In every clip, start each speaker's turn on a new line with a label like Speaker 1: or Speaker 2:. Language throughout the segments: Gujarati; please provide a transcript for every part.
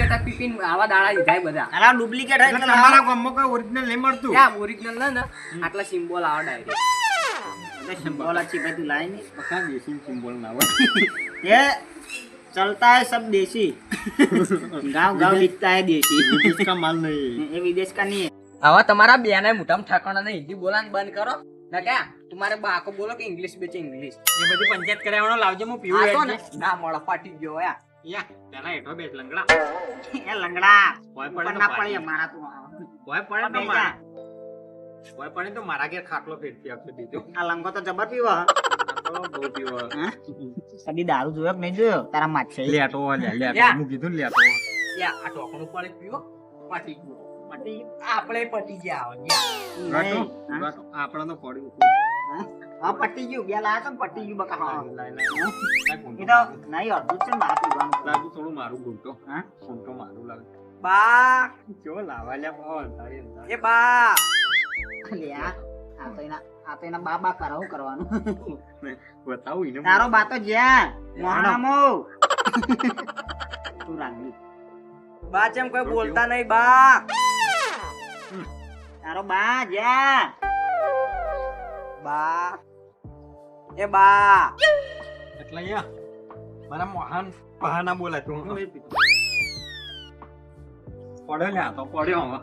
Speaker 1: ડુપ્લિકેટ પીપીન આવા દાડા લીધા બધા.
Speaker 2: અલા ડુપ્લિકેટ હે
Speaker 3: એટલે તમારા ગામમાં કોઈ ઓરિજિનલ નહીં મળતું.
Speaker 1: ક્યાં ઓરિજિનલ ને આટલા સિમ્બોલ આવે ડાયરેક્ટ.
Speaker 2: सिंबल अच्छी पे तू लाई नहीं
Speaker 3: બકા દેશી સિમ્બોલ ના હોય.
Speaker 2: ये चलता है सब देसी गांव गांव बिकता है देसी
Speaker 3: इसका माल नहीं.
Speaker 2: ये विदेश का नहीं है
Speaker 1: હવે તમારા બેને મોટામાં ઠાકાણા ને હિન્દી બોલવાનું બંધ કરો ના ક્યાં તમારે બાકો બોલો કે ઇંગ્લિશ બેચે ઇંગ્લિશ.
Speaker 3: એ બધી પંચાયત કરાવવાનો લાવજો હું પીવું
Speaker 1: આ તો
Speaker 3: એટલે.
Speaker 1: ને ના મળે પાટી ગયો યા.
Speaker 3: યા પેલા હેઠો બેસ લંગડા.
Speaker 2: ये लंगड़ा
Speaker 3: કોઈ
Speaker 2: ऊपर
Speaker 3: પડે
Speaker 2: ना
Speaker 3: તો
Speaker 2: पड़े
Speaker 3: પાડી.
Speaker 2: हमारा तो
Speaker 3: કોઈ પડે તો
Speaker 2: बेजा
Speaker 3: મારા. કોઈ પડે તો મારા ઘેર ખાટલો ફેરતી આપશે બીજો.
Speaker 2: आ लंगो तो जबर पीवा
Speaker 3: આ તો બહુ પીવો.
Speaker 2: कभी दारू जोयो कि नहीं जोयो तारा माछ है
Speaker 3: લેટો લે લેટો
Speaker 1: યા.
Speaker 3: હું કીધું ને લેટો.
Speaker 1: યા આ ટોકણું પડે પીવો પાટી ગયો. પાટી આપણે પટી ગયા હવે યા.
Speaker 3: ગાટો
Speaker 2: हाँ?
Speaker 3: ગાટો આપણા તો પડ્યું.
Speaker 2: हाँ पट्टी क्यों गया लाया तो पट्टी क्यों बका हाँ
Speaker 3: લાય લાય લાય
Speaker 2: ये तो नहीं और दूध से बात पीवा
Speaker 3: લાગુ થોડું મારું ગુંટો.
Speaker 2: हाँ
Speaker 3: ગુંટો મારું લાગે.
Speaker 1: બા
Speaker 3: જો લાવા લે બોલ તારી અંદર.
Speaker 1: એ બા
Speaker 2: ले आ तो इना बाबा करो करवानो
Speaker 3: બતાવું એને.
Speaker 2: તારો બાતો જ્યાં મોહનામો તું રાંગી
Speaker 1: બા ચેમ કોઈ બોલતા નહીં બા.
Speaker 2: તારો બા જ્યાં
Speaker 1: બા એ બા
Speaker 3: એટલે અહીંયા મારા મહાન બહાના બોલાય તું. પડ્યો લે આ તો પડ્યો હવે.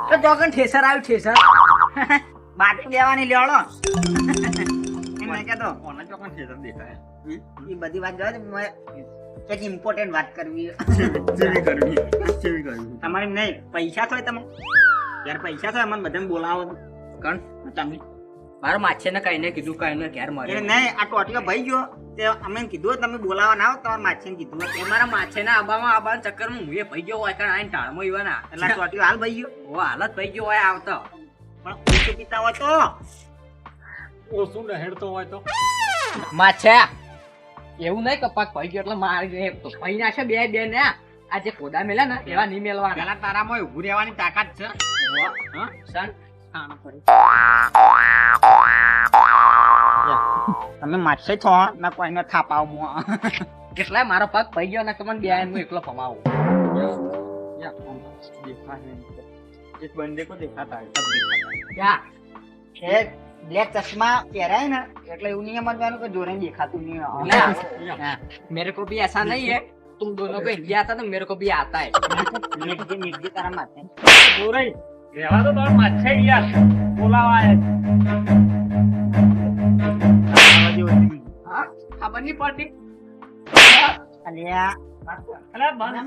Speaker 1: તો જોગન ઠેસર આવ્યું ઠેસર.
Speaker 2: બાટી લેવાની લેવડો એમ નહીં કહેતો
Speaker 3: કોના ચોકન ખેતર દેખાય.
Speaker 2: એ બધી વાત જો એક ઇમ્પોર્ટન્ટ વાત કરવી
Speaker 3: જેવી કરવી જેવી કરવી.
Speaker 2: તમારે નહીં પૈસા થાય તમે યાર પૈસા થાય અમને બધાને બોલાવો તો.
Speaker 1: કણ
Speaker 2: તમે
Speaker 1: મારો માછે ને કઈ ને કીધું કઈ ને ઘેર
Speaker 2: એ
Speaker 1: મારે
Speaker 2: નહીં આ ટોટિયો ભાઈ ગયો તે અમે કીધું તમે બોલાવા ના આવો તમારે માછીને કીધું
Speaker 1: એ મારા માછે ના આબાના ચક્કરમાં હું એ ભાઈ ગયો હોય કારણ આઈને ટાળમાં ઈવાના
Speaker 2: એટલે આ ટોટિયો હાલ ભાઈ ગયો
Speaker 1: ઓ હાલત ભાઈ ગયો હોય આવતો
Speaker 2: પણ ઓછું પીતા હોય તો
Speaker 3: ઓછું નહેડતો હોય તો
Speaker 1: માછે એવું નહીં કપાક ભાઈ ગયો એટલે મારી તો ભાઈ ના છે બે બે ને આ જે કોદા મેલ્યા ને એવા નહીં મેલવાના
Speaker 3: પેલા તારામાં ઊભું રહેવાની તાકાત છે. હા
Speaker 1: સન
Speaker 3: ખાણા પડે.
Speaker 2: તમે માછે છો ના કોઈને થાપાવ મો
Speaker 1: એટલે મારો પગ ભાઈ ગયો ને તમને બે હું એકલો ફમાવું
Speaker 3: દેખાય નહીં. એક બંદે કો દેખાતા હે, સબ દેખાતા હે.
Speaker 1: ક્યાં
Speaker 2: એ બ્લેક ચશ્મા પહેરાય ને એટલે એવું નહીં સમજવાનું કે જોરે દેખાતું નહીં
Speaker 1: हाँ, मेरे को भी ऐसा नहीं है तुम दोनों को इंडिया आता तो मेरे को भी आता है
Speaker 2: નિર્જી તારા માથે
Speaker 3: દોરાઈ રહેવા તો તાર માછે યાર બોલાવા
Speaker 1: हाँ खबर नहीं पड़ती
Speaker 2: અલ્યા
Speaker 3: અલા બંધ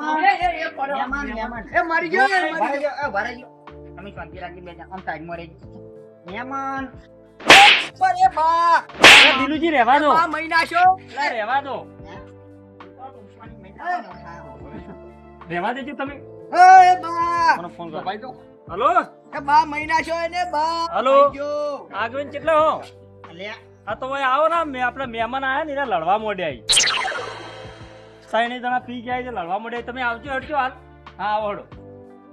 Speaker 1: ए मर गयो
Speaker 2: તમે શાંતિ રાખી બેજા આમ સાઈડમાં રહી મહેમાન
Speaker 1: पर ए बा
Speaker 3: દિલુજી રહેવા દો.
Speaker 1: बा महीना शो
Speaker 3: અલા રહેવા દો. રહેવા દેજો તમે.
Speaker 1: ए बा
Speaker 3: કોનો ફોન કરો?
Speaker 1: भाई तो
Speaker 3: હલો
Speaker 1: ए बा महीना शो ने बा
Speaker 3: हेलो।
Speaker 1: जो
Speaker 3: આગળ કેટલે હો?
Speaker 2: અલ્યા
Speaker 3: હા તો ભાઈ આવો ને મેં આપણા મહેમાન આયા ને એને લડવા મોડ્યા આવી. 3 જણા પી ગયા છે લડવા મોડ્યા. તમે આવજો હટજો હાલ. હા આવો હડો.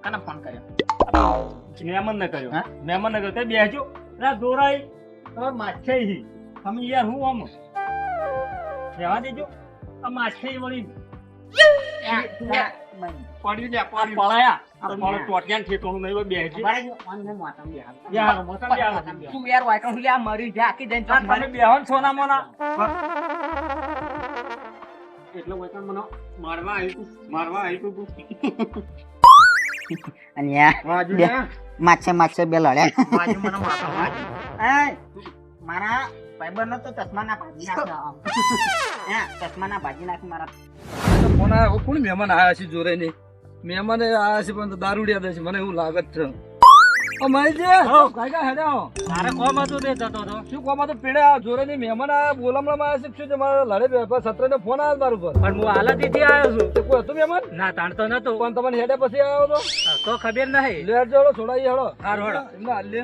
Speaker 2: કને ફોન કર્યો
Speaker 3: મહેમાન ને કર્યો.
Speaker 2: હા?
Speaker 3: મહેમાન ને કર્યો. તે બેસજો. ના દોરાઈ હવે માછે હી. તમે યાર હું આમ રહેવા દેજો. આ માછે વળી પડ્યું લે પડ્યું. પળાયા. આ મારો ટોટિયાન ઠેકોણું નહીં હોય બેસજો. યાર મોટા યાર.
Speaker 1: तू यार वाई कहूं ले मरी जा के दिन
Speaker 3: આ તમે બેહો ને સોના મોના. એટલે વૈકણ મને મારવા આવી તું
Speaker 2: અલ્યા
Speaker 3: વાજુ
Speaker 2: બે.
Speaker 3: ને
Speaker 2: માછે બે લડ્યા
Speaker 3: વાજુ મને મારવા વાજુ.
Speaker 2: એ મારા ભાઈબંધનો તો ચશ્મા ના ભાજી નાખ્યો ચશ્મા ના ભાજી નાખી મારા
Speaker 4: ફોન આવ્યો કોણ મહેમાન આવ્યા છે જોરે ને મહેમાન આવ્યા છે પણ દારૂડિયા દે છે મને એવું લાગે જ છે ઓ મહેશજી
Speaker 3: હો.
Speaker 4: કાકા હેડ્યા
Speaker 3: તારે કોમ હતું તે જતો હતો.
Speaker 4: શું કોમાં તો પેડે આ જોરે ની મહેમાન આવ્યા બોલામણામાં આવ્યા છે શું છે મારા લડે સત્ર ને ફોન આવ્યો મારું પર
Speaker 3: પણ હું હાલતથી આવ્યો છું.
Speaker 4: તો કોઈ હતું મહેમાન
Speaker 3: ના તાણતો નતો.
Speaker 4: પણ તમને હેડે પછી આવ્યો તો
Speaker 3: તો ખબર નહીં.
Speaker 4: લેટ જો છોડાઈ હેડો
Speaker 3: હારું હેડો.
Speaker 4: એમને હાલ લે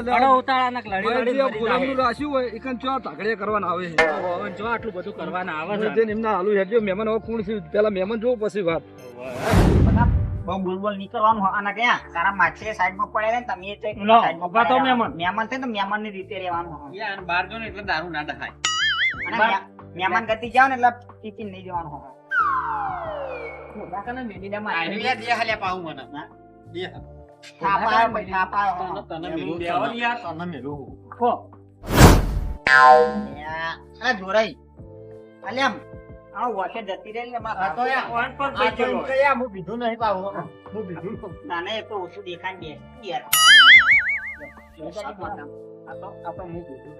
Speaker 3: ઘણો ઉતાળાના લડી લડી મરી
Speaker 4: બોલામણું
Speaker 3: જાય.
Speaker 4: રાખ્યું હોય એકન ચો ઢાકડીયા કરવાના આવે છે
Speaker 3: હવે જો આટલું બધું કરવાના આવે છે.
Speaker 4: જેને એમના હાલું હેડજો મહેમાન હવે કોણ છે પેલા મહેમાન જોવો પછી વાત
Speaker 2: બહુ બોલ નીકળવાનું આના ક્યાં તારા માછે સાઈડમાં પડેલા ને તમે તે
Speaker 3: લો,
Speaker 2: સાઈડમાં
Speaker 3: ઉભા તો
Speaker 2: પડેલા.
Speaker 3: મહેમાન.
Speaker 2: મહેમાન છે ને મહેમાન ની રીતે રહેવાનું
Speaker 1: यार बाहर जो ने એટલે દારૂ ના ડખાય
Speaker 2: અને મહેમાન ગતિ જાવ ને એટલે ટિફિન નહીં જવાનું હોય.
Speaker 1: મોટા કને મેલીને મારે.
Speaker 3: આઈડિયા દે હાલે પાઉં મને દે
Speaker 2: થાપ આવ્યો ભાઈ, થાપ આવ્યો.
Speaker 3: તને મેલું દેવાનું યાર તને મેલું
Speaker 1: હો.
Speaker 2: અરે જોરાઈ અલ્યા આમ આ વોશે જતી રહી ને એમાં
Speaker 3: આ તો યાર ઓન પર
Speaker 2: આ તો
Speaker 3: બેઠેલો યાર હું બીજું નહીં પાઉં હું બીજું
Speaker 2: નાને એ તો ઓછું દેખાય ને યાર
Speaker 3: આ તો હું બીજું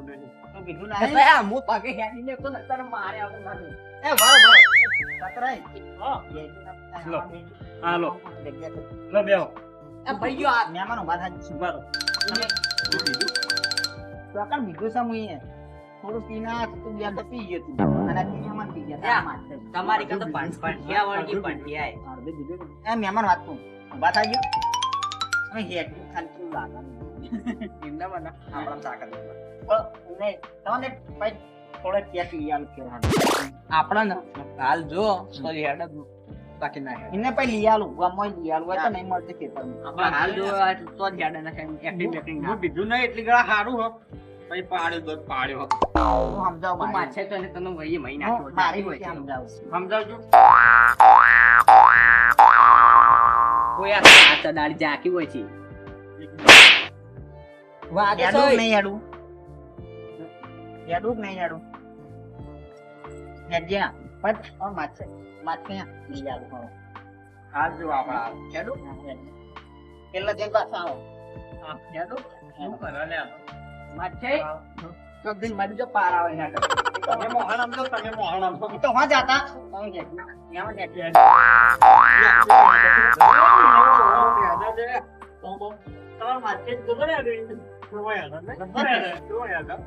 Speaker 3: નહીં
Speaker 2: તો કીધું
Speaker 1: એ
Speaker 2: ના
Speaker 1: આ મો પાકે હેડીને તો નતર મારે આવતો મારે.
Speaker 2: એ બરો સતરાઈ
Speaker 3: હા
Speaker 2: લો
Speaker 3: હા લો લો બેહો
Speaker 1: એ ભાઈ જો આ
Speaker 2: મહેમાન ઉભા થાય
Speaker 3: સુભા તો
Speaker 2: તો આકણ બીજું સમૂહ થોડું પીના તું યાર તો પી ગયો તું અને મહેમાન પી ગયા
Speaker 1: યા, તમારી કાં તો પંઠિયા વળગી પંઠિયા
Speaker 2: એ મહેમાન વાત તું ઉભા થઈ ગયો હવે હેડ ખાલી તું લાગવાનું
Speaker 1: એમના મને
Speaker 2: આપણા તાકાત ને તમને ભાઈ થોડે ત્યાં પી આલ કે
Speaker 1: આપણા ને હાલ જો તો હેડ બાકી ના હેડ.
Speaker 2: એને પછી લઈ આલું ગામમાં લઈ આલું હોય તો નહીં મળતી ખેતરમાં
Speaker 1: આપણા હાલ જો તો જ હેડ ના એક્ટિવ બેટિંગ
Speaker 3: હું બીજું નહીં એટલી ગળા સારું હો પછી પાડ્યો દોત પાડ્યો
Speaker 2: હું સમજાવું
Speaker 1: તું માછે તો એને તને વહી મહી નાખ્યો.
Speaker 2: મારી
Speaker 1: હોય
Speaker 2: રીતે
Speaker 1: છે.
Speaker 2: સમજાવું
Speaker 3: સમજાવજો
Speaker 1: કોઈ આ કાચા દાડી ઝાંકી હોય છે. વાગે
Speaker 2: હેડું
Speaker 1: સોય.
Speaker 2: નહીં હેડું હેડું નહીં હેડું હેડજે ના પણ માછે લઈ આલું હવે
Speaker 3: હાલ જો આપણા
Speaker 2: હેડું પેલા જેમ પાછા આવો
Speaker 1: હેડો.
Speaker 3: શું કરે લે
Speaker 1: માછે તો દિન મારી જો પાર આવે ના કરે.
Speaker 3: તમે મોહન આમ તો તમે મોહન આમ તો
Speaker 2: તો હા જાતા તમે હેડું ન્યામાં હેડજે
Speaker 3: તમાર માથે જ ગયો ને આગળ જોયા ને જોયા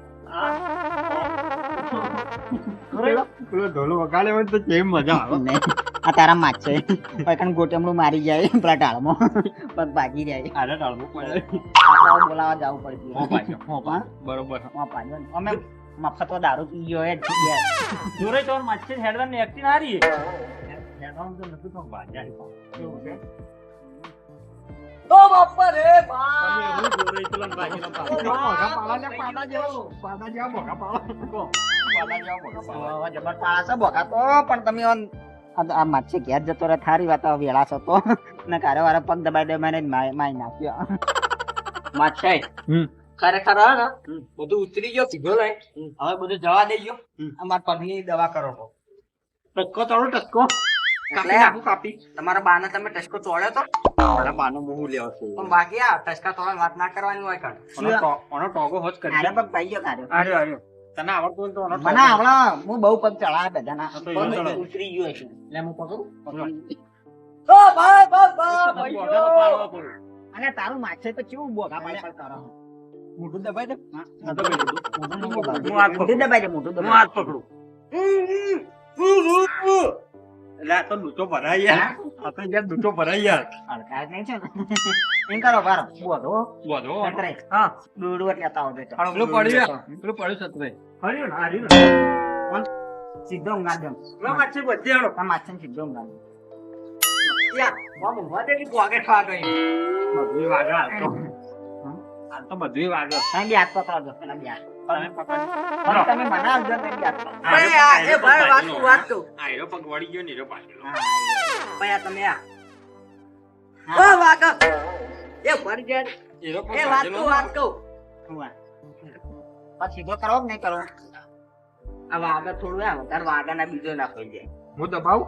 Speaker 3: પેલો ઢોલો વગાડે હોય તો કેમ મજા આવે
Speaker 2: નહીં આ તારા માછ છે પણ ગોટમડું મારી જાય પેલા ટાળમાં પગ ભાગી જાય
Speaker 3: આને ટાળવું પડે
Speaker 2: આપણે બોલાવા જવું પડશે
Speaker 3: હો પાછો હો પા બરોબર
Speaker 2: અમે મફતો દારૂ પી ગયો એ
Speaker 3: જોરે તો માથે હેડવા ને એક્ટિંગ હારી હેડવા તો નથી તો બાજા એવું છે
Speaker 1: ઓ બાપા રે બા.
Speaker 3: તમે એવું જોરે તો લન બાજી ના પાડા જેવો પાડા જેવો બોકા પાડા
Speaker 2: જબર પાછો બોકા તો પણ તમે આ માછે ઘેર જતો રહે થારી વાત વેળા હતો ને કારે વારે પગ દબાઈ દબાઈને મારી નાખ્યો
Speaker 1: માછે ખરેખર હે ને બધું ઉતરી ગયો પીધો લઈ હવે બધું જવા દેજો. અમાર પગની દવા કરો છો.
Speaker 3: ટક્કો તોડો ટક્કો કાપી નાખું કાપી
Speaker 1: તમારા બાને તમે ટસકો તોડ્યો તો
Speaker 3: મારા બાનો બહુ લેવા છે
Speaker 1: પણ બાકી આ ટસકા તોડવાની વાત ના કરવાની હોય કાં.
Speaker 3: ઓનો ટોગો હોત કરી
Speaker 2: કારે પગ પાઈ ગયો કારે
Speaker 3: આર્યો આર્યો તને આવડતું હોય તો ઓનો
Speaker 2: મને આવડા હું બહુ પગ ચડાવે બધાના
Speaker 3: હા તો એવું
Speaker 2: પગ
Speaker 3: ચડાવો.
Speaker 2: ઉતરી ગયો છે
Speaker 3: લે હું પકડું
Speaker 1: ઓ ભાઈ ભાઈ
Speaker 3: બોગા તો પાડવા પડે
Speaker 2: અને તારું માછે તો કેવું બોગા પાડે કરો
Speaker 1: મોઢું દબાઈ દે.
Speaker 3: આ તો પેલું હું હાથ
Speaker 2: મોઢું
Speaker 3: પકડું
Speaker 2: દબાઈ દે મોઢું
Speaker 3: હું
Speaker 2: દબાઈ
Speaker 3: હાથ પકડું એટલે આ તો દૂધો ભરાઈ યાર આ તો યાર દૂધો ભરાઈ યાર
Speaker 2: હડકાય જ નહીં છે ને એમ કરો બારો બોધો
Speaker 3: બોધો
Speaker 2: નતરે
Speaker 3: હા
Speaker 2: દૂડવટ લેતા આવજો તો
Speaker 4: પેલું પડ્યું પેલું પડ્યું સતરે
Speaker 3: હર્યો ને હાર્યું
Speaker 2: સીધો ઊંઘા દો
Speaker 3: ને માછી બધી આડો
Speaker 2: આ માછે સીધો ઊંઘા દો
Speaker 1: યા બાબુ વાદે ની પોકે ઠા ગઈ.
Speaker 3: બધું વાગે હાલ તો હાલ તો બધું વાગે
Speaker 2: તમે બી હાથ પકડો છો પેલા બી હાથ
Speaker 3: તમે પકડ
Speaker 2: પણ તમે બનાવજો તમે બી હાથ પકડો
Speaker 1: ભાઈ આ એ ભાઈ વાત કહું.
Speaker 3: આયરો પગ વળી ગયો ને એરો પાછળ
Speaker 1: ભાઈ આ તમે આ ઓ વાગ એ ભરી જાય.
Speaker 3: એરો પગ
Speaker 1: એ વાત કહું
Speaker 2: હું આ. પછી સીધો કરો કે નહીં કરો
Speaker 1: આ વાગા થોડું આ તાર વાગા ના બીજો ના થઈ જાય.
Speaker 3: હું દબાવ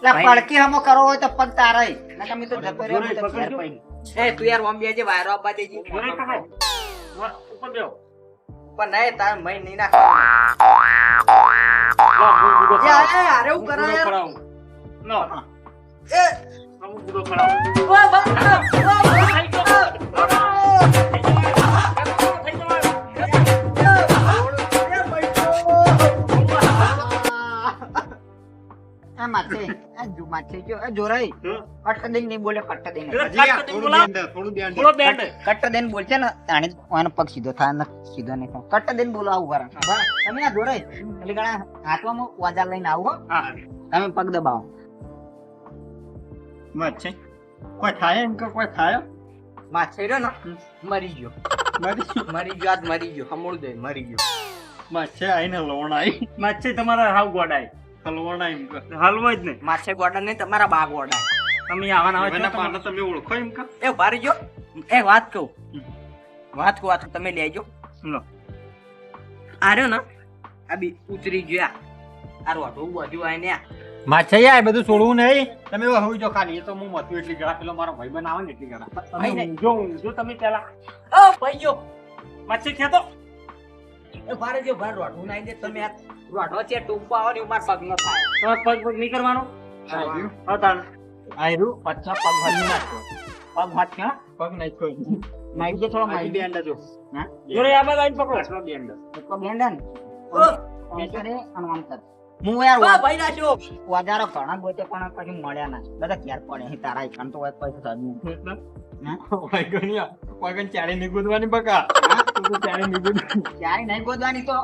Speaker 2: એટલે પડકી હમો કરો હોય તો પગ તારાય ને તમે તો જતો રહ્યો
Speaker 3: જોરે
Speaker 2: તો ઘેર
Speaker 3: પકડજો.
Speaker 2: પડી
Speaker 1: એ તું યાર ઓમ બેજે વાયરો આપવા દેજી.
Speaker 3: જોરે પકડો ઉપર બેહો
Speaker 1: પણ નહીં તાર મય નહીં નાખવાનું.
Speaker 3: લો હું બુડો
Speaker 1: યાર એ અરે હું કરે યાર.
Speaker 3: ખડાવું લો
Speaker 1: એ
Speaker 3: હું બુડો ખડાવું
Speaker 1: ઓ બસ
Speaker 2: આ માથે આ જો માથે જો આ જોરાઈ કટ્ટ દઈને નહીં બોલે કટ્ટ દઈને
Speaker 3: થોડું બેન્ડ
Speaker 2: કટ્ટ દઈને બોલશે ને તાણે આનો પગ સીધો થાય ને સીધો નહીં થાય કટ્ટ દઈને બોલો આવું કરે તમે આ જોરાઈ એટલે ઘણા હાથમાં વાજા લઈને આવો
Speaker 3: હા
Speaker 2: તમે પગ દબાવો
Speaker 3: મત છે કોઈ થાય એમ કે કોઈ થાય
Speaker 1: માછેરો ને મરી ગયો. મરી ગયો આજ મરી ગયો. હમોળ દે મરી ગયો.
Speaker 3: માછે આઈને લોણાઈ માછે તમારા હાવ ગોડાઈ હલવાણાઈ એમ કે હલવો જ નહીં
Speaker 1: માછે ગોડા નહીં તમારા બા ગોડા.
Speaker 3: તમે આવાના આવે
Speaker 4: એના
Speaker 3: છો
Speaker 4: પાને તમે ઓળખો એમ કે
Speaker 1: એ ભારી જો એ વાત કહું વાત તમે લેજો.
Speaker 3: લો
Speaker 1: આર્યો ને આ બી ઉતરી ગયા આ રોટું બધું આઈને
Speaker 3: માછે યાર બધું છોડવું નહીં તમે હવે જો ખાલી એ તો હું મતું એટલી ગળા પેલો મારો ભાઈ બનાવે ને એટલી ગળા તમે જો તમે પેલા
Speaker 1: ઓ ભાઈઓ
Speaker 3: માછે ખેતો
Speaker 1: એ ભારે જો ભાર રોટું નાઈ દે તમે આ રોટો છે ટૂંકો આવો ને માર પગ ન થાય
Speaker 3: તો પગ નહીં કરવાનો હા તાણ આયરું પચ્ચા પગ હાલી નાખો પગ હાથ ક્યાં પગ નાખ્યો નાઈ દે થોડો મારી દે અંડા જો
Speaker 2: હા
Speaker 3: જોરે આ બાજુ આઈને પકડો આટલો દે અંડા
Speaker 2: તો બેંડન
Speaker 1: ઓ
Speaker 2: એ કરે અને આમ કર હું યાર
Speaker 1: ઓ ભાઈ ના છો
Speaker 2: વાજારો ઘણા ગોતે પણ પછી મળ્યા ના બધા ઘેર પડે અહીં તારા એકન તો હોય પૈસા સાદું
Speaker 3: ઓય ગણ્યા ઓય ચારે નિગુદવાની બકા તું તો ચારે નિગુદ
Speaker 2: ક્યારે નહીં ગોદવાની તો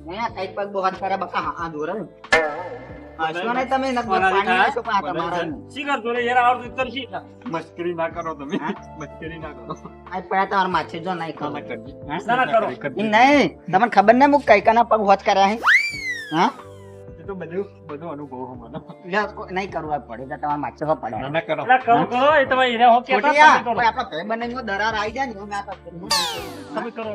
Speaker 2: મેં કઈ પગ બહાર કરે બકા હા દોરે હસવા નહીં તમે નક પાણી નાખો પા તમારા
Speaker 3: શીખર જોરે યાર આવડતું ઉત્તર શી મસ્કરી ના કરો તમે મસ્કરી ના કરો
Speaker 2: આ પડ્યા તમાર માછે જો નહીં ખબર
Speaker 3: કરજી
Speaker 2: હા?
Speaker 3: ના કરો
Speaker 2: ઈ નહીં તમને ખબર નહીં મુક કઈ કના પગ હોત કર્યા હે હા
Speaker 3: એ તો બધું અનુભવ હો મને
Speaker 2: નહીં કરવું પડે તો તમાર માછે હો પડે
Speaker 3: ના કરો ના કરો એ તમે એને હો કેતા
Speaker 2: ખોટિયા,
Speaker 3: તમે કરો
Speaker 2: કોઈ આપણા ભાઈ બંને દરાર આવી જાય ને હું ના તો
Speaker 3: તમે કરો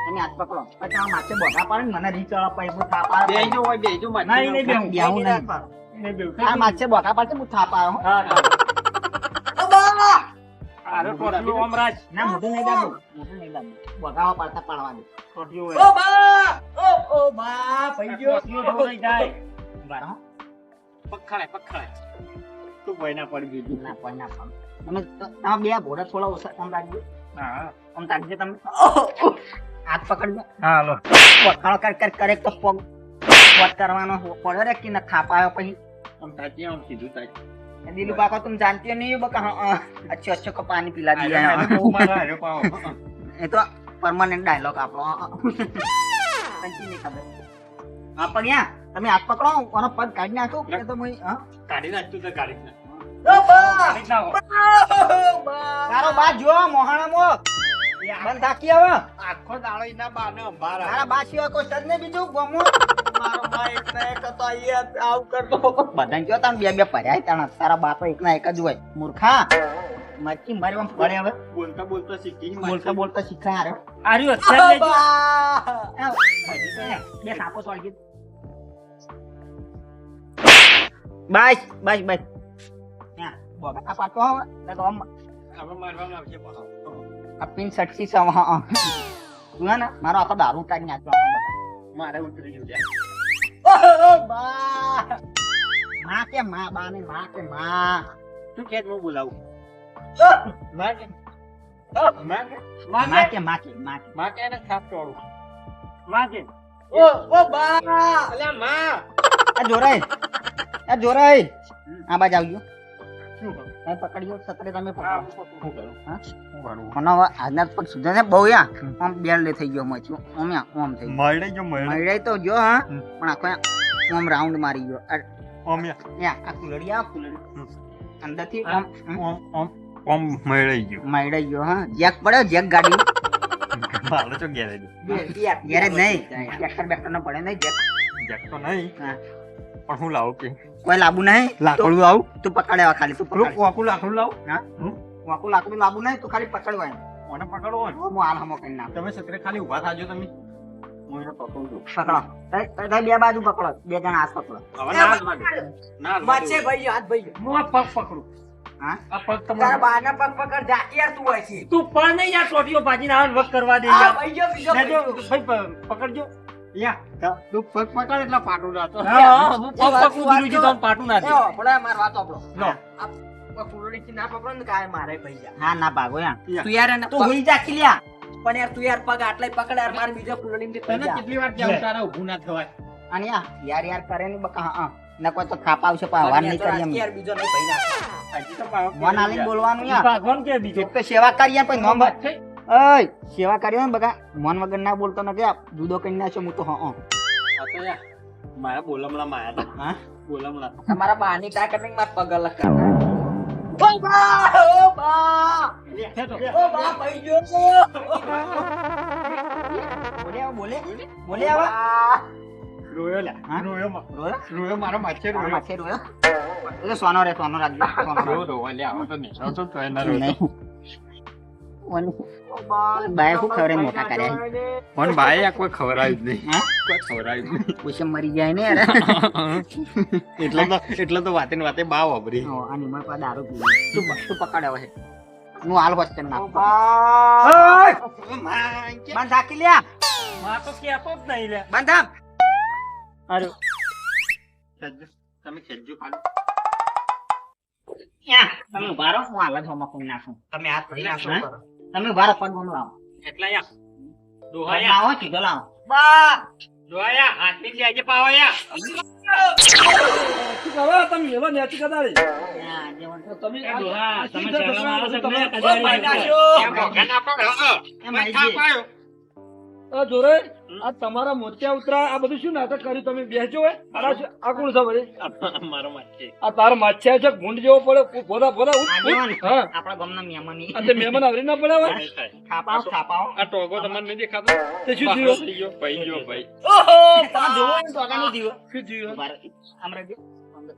Speaker 2: એને હાથ પકડો પછી તમાર માછે બોધા પાડે ને મને રીચળ પૈસું થાપા
Speaker 4: બેજો હોય બેજો
Speaker 3: ના એ નહીં બેહું
Speaker 2: બેહું નહીં.
Speaker 3: એને બેહું
Speaker 2: આ માછે બોધા પાડે હું થાપા હો
Speaker 3: હા
Speaker 1: અબા
Speaker 3: અરે ટોટિયો અમરાજ
Speaker 2: ના મોઢું નહીં દાબો મોઢું નહીં દાબો બોધા પાડતા પાડવા દે
Speaker 3: ટોટિયો
Speaker 1: ઓ બા ઓ બા ભાઈઓ
Speaker 3: ટોટિયો ઢોળાઈ જાય
Speaker 2: બરાબર
Speaker 3: પખાળે તું ભાઈ ના પડી ગઈ
Speaker 2: ના કોઈ ના પાડો તમે તમે બે ભોળા થોડા ઓછા આમ રાખજો
Speaker 3: હા
Speaker 2: આમ રાખજો તમે હાથ પકડજો
Speaker 3: હા લો
Speaker 2: વખાણો કરે તો પગ વટ કરવાનો પડે રે કે ન થાપાયો પછી
Speaker 3: આમ તાજી આમ સીધું તાજી
Speaker 2: दिलू बाका तुम जानती हो नहीं हो बका हाँ अच्छे अच्छे को पानी पिला दिया है
Speaker 3: આને બહુ મારા આર્યો પાવ
Speaker 2: ये तो परमानेंट डायलॉग आप लोग कंची नहीं खबर आप पर यहाँ તમે હાથ પકડો અને પગ કાઢી નાખો કે તો હું હા
Speaker 3: કાઢી નાખતું તો કાઢી નાખ
Speaker 1: ઓ બા
Speaker 3: કાઢી નાખો
Speaker 2: તારો બા જો મોહાણા મો બંધ થાકી હવે
Speaker 3: આખો દાડો એના બાને અંબારા
Speaker 2: તારા બા સિવાય કોઈ સદ ને બીજું ગમો
Speaker 3: મારો બા એક ને એક તો અહીંયા આવ કરતો
Speaker 2: બધા જો તાર બે બે ભર્યા તાણા તારા બા તો એક ના એક જ હોય મૂર્ખા મરકી મરવા પડે હવે
Speaker 3: બોલતા બોલતા શીખી
Speaker 2: બોલતા બોલતા શીખાય આરે
Speaker 3: આર્યો અક્ષર લેજો
Speaker 2: બે સાપો સોળગી બસ બસ બસ ત્યાં બોગા આ પાટો હવે તો આમ
Speaker 3: હવે મારવામાં આવશે પાછો
Speaker 2: આ પિન સટસી સમ હા તું હે ને મારો આખો દારૂ કાઢી નાખ્યો આખો બધા
Speaker 3: મારે ઉતરી ગયું છે
Speaker 2: ઓ બા માં કે માં બા ને માં કે માં
Speaker 3: તું કે હું બોલાવું માગે માગે
Speaker 2: માં કે માં કે માં કે
Speaker 3: માગે એને ખાપ તોડું માગે
Speaker 1: ઓ બા
Speaker 3: અલ્યા માં
Speaker 2: આ જોરાય આ બાજ આવજો
Speaker 3: શું કરું
Speaker 2: એ પકડ્યો સતરે તમે પકડો
Speaker 3: શું કરું
Speaker 2: હા
Speaker 3: શું કરું
Speaker 2: મને હવે આજના પગ સુધા ને બહુ યા આમ બેલ થઈ ગયો મચ્યું આમ આમ થઈ ગયો
Speaker 3: મળે જો
Speaker 2: મળ્યા તો જો હા પણ આખો આમ રાઉન્ડ મારી ગયો યા આ કુલડી આ કુલડી અંદરથી આમ
Speaker 3: ઓમ મળે ગયો
Speaker 2: મળાઈ ગયો હા જેક પડે જેક ગાડી
Speaker 3: મારે તો ગેરેજ
Speaker 2: ગેરેજ નહીં ટ્રેક્ટર બેક્ટર ન પડે નહીં જેક
Speaker 3: જેક તો નહીં
Speaker 2: હા
Speaker 3: પણ હું લાવું કે
Speaker 2: કોઈ લાબુ નહીં
Speaker 3: લાકડું આવું
Speaker 2: તું પકડ્યા ખાલી તું પકડ
Speaker 3: વાકું લાકડું લાવું
Speaker 2: હા વાકુ લાકડું લાબુ નહીં તું ખાલી પકડવાય
Speaker 3: મને પકડો હોય
Speaker 2: હું હાલ હમો કરી નાખ
Speaker 3: તમે સત્રે ખાલી ઊભા થાજો તમે હું એને પકડું છું
Speaker 2: પકડો તઈ બે બાજુ પકડો બે જણા હાથ પકડો
Speaker 3: હવે ના જ માગે ના જ
Speaker 1: માછે ભાઈઓ હાથ ભાઈઓ
Speaker 3: હું આ પગ પકડું
Speaker 2: હા
Speaker 3: આ પગ
Speaker 1: તારા
Speaker 3: તમારો
Speaker 1: બાના પગ પકડ જાકી યાર તું હોય છે
Speaker 3: તું પણ નહીં યાર ટોટીઓ ભાજીને આવ વક કરવા દે
Speaker 1: આ
Speaker 3: યાર
Speaker 1: ભાઈઓ બીજો
Speaker 3: લેજો
Speaker 1: ભાઈઓ.
Speaker 3: ભાઈ પકડજો યા તું પગ પકડ એટલે પાટું નાતો
Speaker 1: હા,
Speaker 3: હું
Speaker 1: એ વાત
Speaker 3: પગ પકડું બીજું તો પાટું ના દે
Speaker 1: એ ઓપડો માર વાત ઓપડો
Speaker 3: લો
Speaker 1: આ ફૂલોડીથી ના પકડો ને કાય મારે ભૈયા
Speaker 2: હા ના ભાગો યા
Speaker 1: તું યાર એને
Speaker 2: તું હોઈ જા ખીલ્યા
Speaker 1: પણ યાર તું યાર પગ આટલે પકડ યાર માર બીજો ફૂલોડીથી
Speaker 3: તને
Speaker 1: ભૈયા
Speaker 3: કેટલી વાર કેવું તારા ઊભું ના થવાય
Speaker 2: અને યાર યાર કરે ને બકા હા ન કોઈ તો થાપ આવશે પણ હવાર નહીં કરીએ અમે
Speaker 1: યાર બીજો નહીં ભૈયા
Speaker 3: હજી તો પાવ
Speaker 2: મન આલીને બોલવાનું યાર
Speaker 3: ભાગવાન કે બીજો
Speaker 2: એક તો સેવા કરીએ પછી નોમ ઓય સેવા કરીએ ને બકા મન વગર ના બોલતો નથી આ જુદો કરી નાખ્યો હું તો હા
Speaker 3: મારા બોલમલા માયા હતા
Speaker 2: હા
Speaker 3: બોલમલા
Speaker 1: તમારા બાની તાકાત નહીં માર પગ અલગ કર ઓ બા ઓ બા ભૈયો
Speaker 2: બોલે બોલે આવા
Speaker 3: રોયો લે
Speaker 2: હા?
Speaker 3: રોયો
Speaker 2: રોયો?
Speaker 3: રોયો મારો માછે
Speaker 2: આ
Speaker 3: રોયો
Speaker 2: માછે રોયો એટલે સોનો રાખજો સોનો
Speaker 3: રોયો રોવા લે આવો તો નહીં આવતો તો એના રોયો
Speaker 2: નહીં. બાય શું ખવરે મોટા કર્યા
Speaker 3: પણ ભાઈ આ કોઈ ખવરાયું જ નહીં
Speaker 2: હા?
Speaker 3: કોઈ ખવરાયું જ નહીં
Speaker 2: પૂછે મરી જાય ને યાર
Speaker 3: એટલે તો વાતે ને વાતે બા વાપરી
Speaker 2: આની માં પા દારૂ પી તું પકડ હવે હું હાલ હોત કર નાખ બંધ થાકી લ્યા
Speaker 3: માં તો કેતો જ નહીં લે
Speaker 2: બંધ થાક
Speaker 3: અરે ખેજ્જો તમે ખેજ્જો ખાલી
Speaker 2: તમે ઉભા રહો હું હાલ જ હોમાં કોઈ નાખું તમે હાથ ભરી નાખો
Speaker 3: હા?
Speaker 2: તમે ઉભા રહો પગ મને લાવો
Speaker 3: એટલા યા
Speaker 2: પગ
Speaker 3: દોહાયા
Speaker 2: લાવો કીધો લાવો
Speaker 3: દોહાયા હાથથી જ આજે પાવાયા
Speaker 4: શું કરો તમે એવા નેચી કદાળી તમે
Speaker 3: એ દોહા
Speaker 4: આ
Speaker 3: તમે
Speaker 4: સીધા
Speaker 3: શરમ આવે તો
Speaker 4: તમે-
Speaker 3: તમે
Speaker 4: ઓ ભાઈ નાખ્યો.
Speaker 3: એમ ભોગા ના પડો
Speaker 2: એમ આઈ ગઈ.
Speaker 4: આ જોરે આ તમારા મોતિયા ઉતરા આ બધું શું નાટક કર્યું તમે બેસજો હોય આ કોણ છે ભાઈ
Speaker 3: મારો માછે
Speaker 4: આ તારો માછ્યા છે ગુંડ જેવો પડે બોલા બોલા
Speaker 2: આગેવાન,
Speaker 4: હા
Speaker 2: આપણા ગામના મહેમાની
Speaker 4: આ તે મહેમાન આવરી ના પડે હોય
Speaker 2: થાપાઓ
Speaker 3: આ ટોગો તમને નહીં દેખાતો
Speaker 4: તે શું થયું
Speaker 3: ભાઈ જો ભાઈ
Speaker 2: ઓહો તમે જોવો ને તો આગળનું દીવો
Speaker 4: શું થયું
Speaker 2: ઉભા રહો. આમ રહેજો.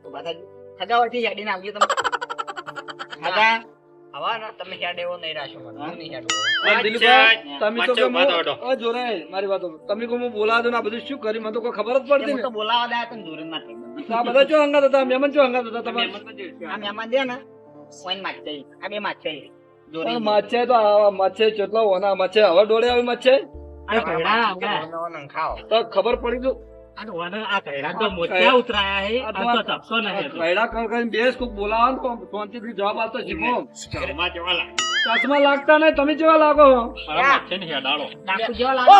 Speaker 2: ઉભા થાજો. સગાવડથી હેડીને આવજો તમે સગા આવા ને તમે હેડ એવો નહીં રાખ્યો મને. હું નહીં હેડું.
Speaker 4: આ દિલીપભાઈ, તમે તો
Speaker 3: માછે
Speaker 4: કે
Speaker 3: ઉભા થો.
Speaker 4: આ જોરે મારી વાતો તમે કો હું બોલા દઉં ને આ બધું શું કરી મને તો કોઈ ખબર જ પડતી
Speaker 2: હું
Speaker 4: ને
Speaker 2: તો બોલાવા દયા તને દૂર ના થઈ
Speaker 4: આ બધા ચો હંગાત હતા મહેમાન ચો હંગાત હતા તમારે
Speaker 2: આ મહેમાન દે ને કોઈને માગતે આ બે માગતે
Speaker 4: પણ માછે તો આ માછે કેટલા હોના માછે હવે ડોળે આવી માછે તો ખબર પડી તો આ કૈડા કણ કરીને બેસ કોક બોલાવો ને તો શાંતિથી જવાબ આપતો શીખો ચશ્મા લાગતા નહીં તમે જેવા લાગો
Speaker 2: ડાકુ જેવા લાગે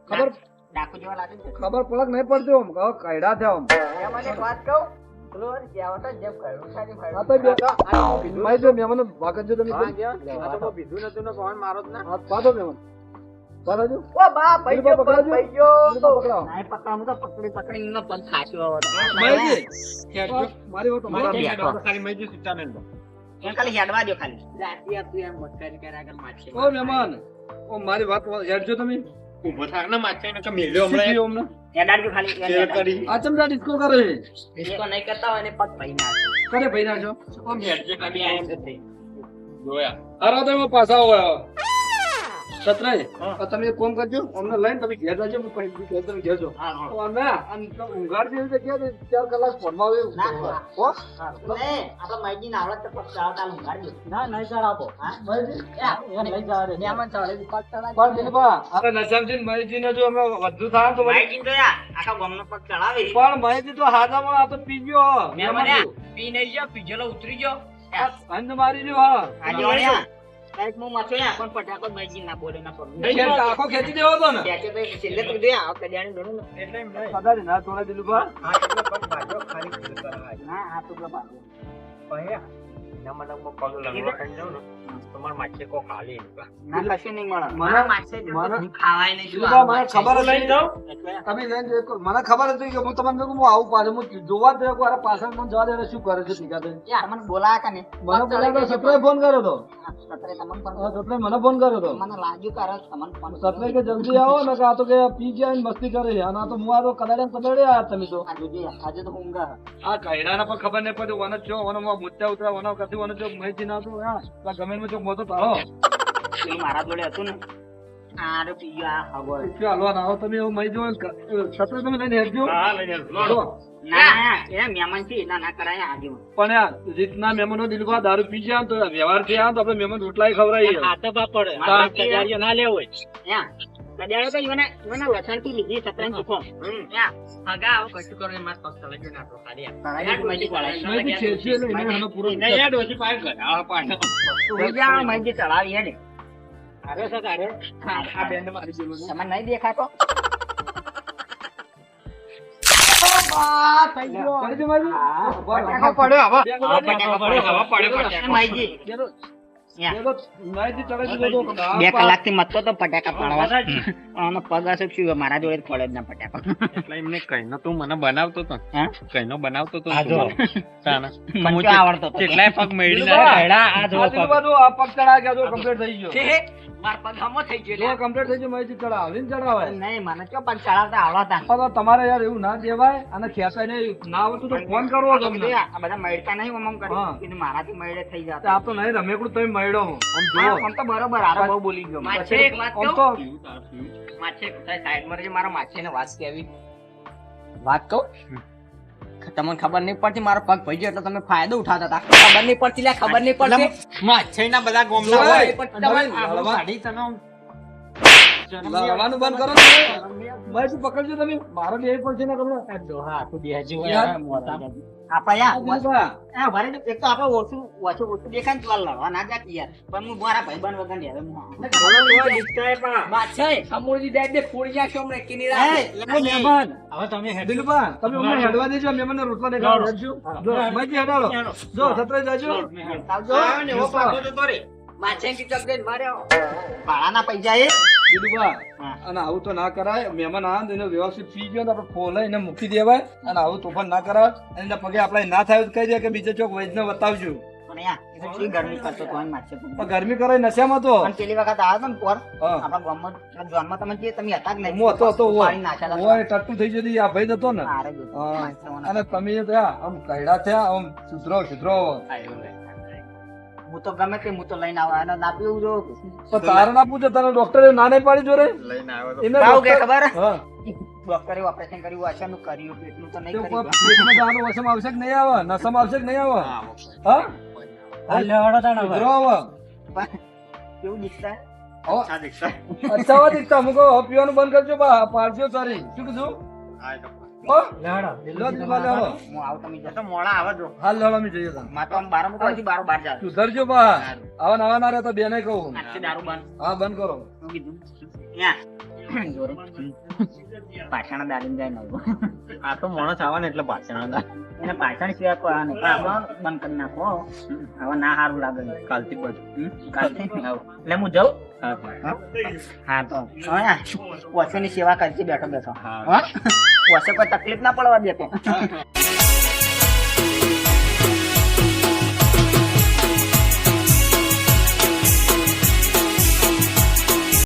Speaker 4: ખબર
Speaker 2: ડાકુ જેવા લાગે છે.
Speaker 4: ખબર પડક નહીં પડતી આમ હવે કૈડા થયા આમ
Speaker 2: એમાં એક વાત કહું પેલો કહેવત જ જેમ કહ્યું છે ને
Speaker 4: આ તો બે ભાઈ જો મહેમાન ભાગત જો તમે
Speaker 3: બીજું નતું ને કોણ મારો જ ના
Speaker 4: હાથ પાડો મહેમાન પાડો
Speaker 2: ઓ બા
Speaker 4: પૈયો, પકડાજો. પકડાવો
Speaker 2: નાય પકડાવું તો પકડી નો પગ ખાસ્યો હતો
Speaker 4: મારી મારી વાત
Speaker 2: મારી
Speaker 4: મારા
Speaker 2: બેઠો.
Speaker 3: ખાલી મઈ સીતા ને
Speaker 2: એ ખાલી હેડવા દો ખાલી જાતી આપી એમ મસ્કરી કર્યા કર માછે
Speaker 4: ઓ મહેમાન ઓ મારી વાત હેડજો તમે
Speaker 3: ઉભો થાક ને માછે ને કે મેલ્યો
Speaker 4: શું
Speaker 3: હમણાં
Speaker 4: થયું અમને
Speaker 2: હેડાડજો ખાલી
Speaker 3: શેર કરી
Speaker 4: આ ચમડા ડિસ્કો કરે છે
Speaker 2: ડિસ્કો નહીં કરતા હોય ને પગ ભાઈ નાખો
Speaker 4: કરે ભાઈ નાખો
Speaker 3: કોમ હેડજે
Speaker 2: કભી આયે નથી
Speaker 3: જોયા
Speaker 4: અરે તો એમાં પાછા હોય સતરાય તમે એક કામ કરજો અમને લઈને તમે ઘેર જાજો હું પછી ઘેર તમે ઘેર જો
Speaker 2: હા હા
Speaker 4: તો અમે આમ તો ઊંઘાડ જેવી જગ્યા છે 4 કલાક ફોનમાં
Speaker 2: ના
Speaker 4: આવ્યું
Speaker 2: હો લે આપડા માઈજી ના આવડત તો પગ ચાવતા લુંગાડજો ના નહીં ચડાવો હા માઈજી એ લઈ જાવ રે મહેમાન ચાલે પગ ચડાવ
Speaker 4: પણ દિલબા અરે નશામજી મહીજી ને જો અમે વધુ થાય તો વળી-
Speaker 2: માઈજી તો યા આખા ગામનો પગ ચડાવે
Speaker 4: પણ મહીજી તો હાજામાં આ તો પી ગયો
Speaker 2: મહેમાન પી નહીં ગયો પીજેલો ઉતરી ગયો
Speaker 4: અંધ મારી ગયો હા
Speaker 2: આજે વાળ્યા કાઈક મો માથે આ પણ પટાકો માઈજી ના બોલે ના પગ
Speaker 4: આખો ખેંચી દેવો તો ને
Speaker 2: ત્યાં તો છેલ્લે તો દે આ કલ્યાણ દોનું એટલે એમ નહીં
Speaker 4: કદાચ ના તોડે દિલબા
Speaker 2: હા એટલે પગ બાજો ખાલી ફીલ કરવા ના આ તો પેલા બાજો
Speaker 3: એના મને પગ લગવા ખાઈ જાવ ને તમાર માછે કો ખાલી
Speaker 2: ના કશું નહીં મળે
Speaker 4: મને-
Speaker 2: માસે
Speaker 4: મને-
Speaker 2: ખાવાય નહીં
Speaker 4: દિલબા મને ખબર જ
Speaker 3: લઈ
Speaker 4: નહીં
Speaker 3: જાવ
Speaker 4: તમે લઈને જો મને ખબર હતી કે હું તમને કહું હું આવું પાછળ હું જોવા જ રહ્યો અરે પાછળ મને જવા દે શું કરે છે ટીકા તો
Speaker 2: તમને બોલાયા કે નહીં
Speaker 4: મને બોલાવ્યો સત્રે ફોન કર્યો તો
Speaker 2: સત્રે તમને પણ
Speaker 4: સત્રે મને ફોન કર્યો તો
Speaker 2: મને લાગ્યું કે અરે તમને પણ
Speaker 4: સત્રે કે જલ્દી આવો ને કે આ તો કે પી ગયા ને મસ્તી કરે છે અને આ તો હું આ તો કદાડે યાર તમે તો
Speaker 2: આજે તો ઊંઘા
Speaker 4: આ કૈડાને પણ ખબર નહીં પડતી વનો છો વનો મુદ્દા ઉતરા વનો કશું વનો છો મહિતી ના તો હા ગમે ચોક મોટો તારો
Speaker 2: પેલું મારા જોડે હતું ને આ રે પીયો આ હગો
Speaker 4: શું હાલવા ના આવો તમે એવું મહી જો સત્રે તમે લઈને હેરજો
Speaker 3: હા લઈને
Speaker 4: જો.
Speaker 2: ના એ મહેમાન છે ના ના કરાય આજે
Speaker 4: પણ આ રીતના મહેમાનો દિલમાં દારૂ પી જાય ને તો વ્યવહાર થી આવે તો આપણે મહેમાન રોટલાય ખવડાવીએ
Speaker 3: તો બાપડે
Speaker 2: હા,
Speaker 3: કજારીઓ ના લેવો
Speaker 2: યા કદાડો તો ઈવને લસણ થી લીધી સત્રન સુખો યા હગા આવો કશું કરો એ માર પગ ચલાઈ ગયો નાટો ખાલી મજી
Speaker 4: મહીથી છેડશે એટલે એને એનો પૂરો
Speaker 3: નહીં યાર ઓછી પાય કર આ પાડ
Speaker 2: યા મજી ચલાવી હેડે
Speaker 3: અરે સર
Speaker 2: આ બેન મારી જેવો તમને નહીં દેખાતો
Speaker 4: કરી દે મારી.
Speaker 2: પટાકો પડ્યો હવે
Speaker 3: પડ્યો હવે પડ્યો
Speaker 2: એ માઈજી
Speaker 4: એ તો નાઈથી ચડાવી દીધો તો આ
Speaker 2: 2 કલાકથી મતો તો ફટાકા પાડવા પણ આનો પગ હશે શું મારા જોડે જ પડે જ ના ફટાકા
Speaker 3: એટલે એમને કઈનો તું મને બનાવતો તો
Speaker 2: હા
Speaker 3: કઈનો બનાવતો તો
Speaker 1: આ જો.
Speaker 3: તાના
Speaker 2: મને આવડતો હતો.
Speaker 3: કેટલાય પગ મેળી
Speaker 4: દીધું
Speaker 3: ના
Speaker 1: આ જો
Speaker 4: આ દીધું બાજુ આ પગ ચડા ગયા જો કમ્પ્લીટ થઈ ગયો
Speaker 2: છે, માર પગ હમો થઈ ગયો
Speaker 4: જો
Speaker 2: લે.
Speaker 4: કમ્પ્લીટ થઈ ગયો માહિતી ચડાવીને ચડાવાય
Speaker 2: નહીં મને કયો પગ ચડાવતા આવડતા
Speaker 4: પણ તો તમારે યાર એવું ના દેવાય અને ખેંચાય નહીં ના આવતું તો ફોન કરવો તમને
Speaker 2: આ બધા મળતા નહીં ઓમ
Speaker 4: હા.
Speaker 2: કરી કીધું મારાથી મળે થઈ
Speaker 4: તો
Speaker 2: જતા
Speaker 4: આ તો નહીં રમેકડું તમે મળ્યો આમ
Speaker 2: હા,
Speaker 4: જુઓ
Speaker 2: આમ તો બરોબર આરો બહુ બોલી ગયો માછે એક વાત
Speaker 4: આમ
Speaker 2: કહું
Speaker 4: તો
Speaker 2: માછે સાઈડમાં રહેજે, મારો માછીને વાત કેવી
Speaker 1: વાત કહું તમને ખબર નહીં પડતી મારો પગ ભાઈ ગયો એટલે તમે ફાયદો ઉઠાવતા હતા ખબર નહીં પડતી લે ખબર નહીં પડતી
Speaker 3: માછઈના બધા ગોમના
Speaker 4: ઓય,
Speaker 3: હોય
Speaker 1: પણ તમારે
Speaker 3: આપણું સાડી તને
Speaker 4: લડવાનું બંધ કરો ને માહિતી પકડજો તમે મારો બે પડશે ને તમને
Speaker 1: ડોહા આખું બેહજી
Speaker 4: યાર,
Speaker 2: આપણે
Speaker 4: આ દીધું
Speaker 2: હા ભરે તો એક તો આપણે ઓછું દેખાય ને તો આ લડવા ના જા યાર પણ હું મારા ભાઈબંધ વગર ને હવે
Speaker 1: માછે સમૂળજી જાય દે ફોડિયા છો હમણે કિની
Speaker 2: એ,
Speaker 1: રાત
Speaker 4: ઓ મહેમાન
Speaker 3: હવે તમે
Speaker 4: દિલુભા તમે અમને હેડવા દેજો મહેમાનને રોટલા દેખાડો દેજો જો માજી હેડાડો જો સતરે જાજો
Speaker 2: આવજો.
Speaker 1: માછે કી ચક દે માર્યો
Speaker 2: ભાડાના પૈસા એ
Speaker 4: દિલુભા
Speaker 2: હા.
Speaker 4: અને આવું તો ના કરાય મહેમાન આવે એને વ્યવસ્થિત પી ગયો તો આપણે ફોલે એને મૂકી દેવાય અને આવું તોફાન ના કરાય અને એના પગે આપણે ના થાય તો કહી દે કે બીજે ચોક વૈજને બતાવજો
Speaker 2: પણ યા એ તો કેવી ગરમી કરતો તો એમ માછે
Speaker 4: પણ ગરમી કરે નશામાં તો
Speaker 2: પણ પેલી વખત આવ્યો તો ને પોર
Speaker 4: હા.
Speaker 2: આપણા ગામમાં જોનમાં તમે જે તમે હતા જ નહીં
Speaker 4: હું હતો તો
Speaker 2: પાણી નાખ્યા હતા.
Speaker 4: ઓય ટટ્ટુ થઈ જતી આ ભાઈ હતો ને
Speaker 2: હારે જ હતો.
Speaker 4: હા.
Speaker 2: માણસોના.
Speaker 4: અને તમે થયા આમ કઈડા થયા આમ સુધરો
Speaker 2: હું તો ગમે તે હું તો લઈને આવા અને ના પીવું જો
Speaker 4: પણ તારે ના પૂછે તને ડોક્ટરે ના નહીં પાડી જોરે
Speaker 3: લઈને આવ્યો તો
Speaker 4: એમને
Speaker 2: ભાવ કે
Speaker 4: ડોક્ટર-
Speaker 2: ખબર?
Speaker 4: હા.
Speaker 2: ડોક્ટરે ઓપરેશન કર્યું અચાનક કર્યું પેટનું તો નહીં
Speaker 4: તે ઉપર
Speaker 2: કર્યું
Speaker 4: પેટમાં જવાનું વસમ આવશે કે નહીં આવે નસમ આવશે કે નહીં આવે હા સુધરો આવે
Speaker 2: કેવું દીકતા
Speaker 4: હવે
Speaker 3: આ દીક્ષા
Speaker 4: અચ્છા વાત દીકતા મુકો હવે પીવાનું બંધ કરજો બા પાડજો સારી શું કીધું હો? લો દીકરા લો.
Speaker 2: હું આવું તમે જશો
Speaker 3: મોડા આવે જો
Speaker 4: હાલ લડો અમે જઈએ તા.
Speaker 2: માં તો આમ બાર મૂકો હજી બારો બાર જાય
Speaker 4: સુધરજો બા આવા નવા ના રહે તો બેને કહું
Speaker 2: આજથી દારૂ બંધ
Speaker 4: હા બંધ કરો
Speaker 2: શું કીધું યા જોરે પાછાના દારૂ જાય નવું
Speaker 3: આ તો માણસ આવે ને એટલે પાછળ
Speaker 2: એને પાછળ સિવાય કોઈ નહીં પણ આપણે બંધ કરી નાખો હવે ના સારું લાગે
Speaker 3: કાલથી બધું
Speaker 2: કાલથી એટલે હું જાઉં હા તો વસુની સેવા કરજે બેઠો બેઠો
Speaker 3: હા.
Speaker 2: હા વસે કોઈ તકલીફ ના પડવા દેતો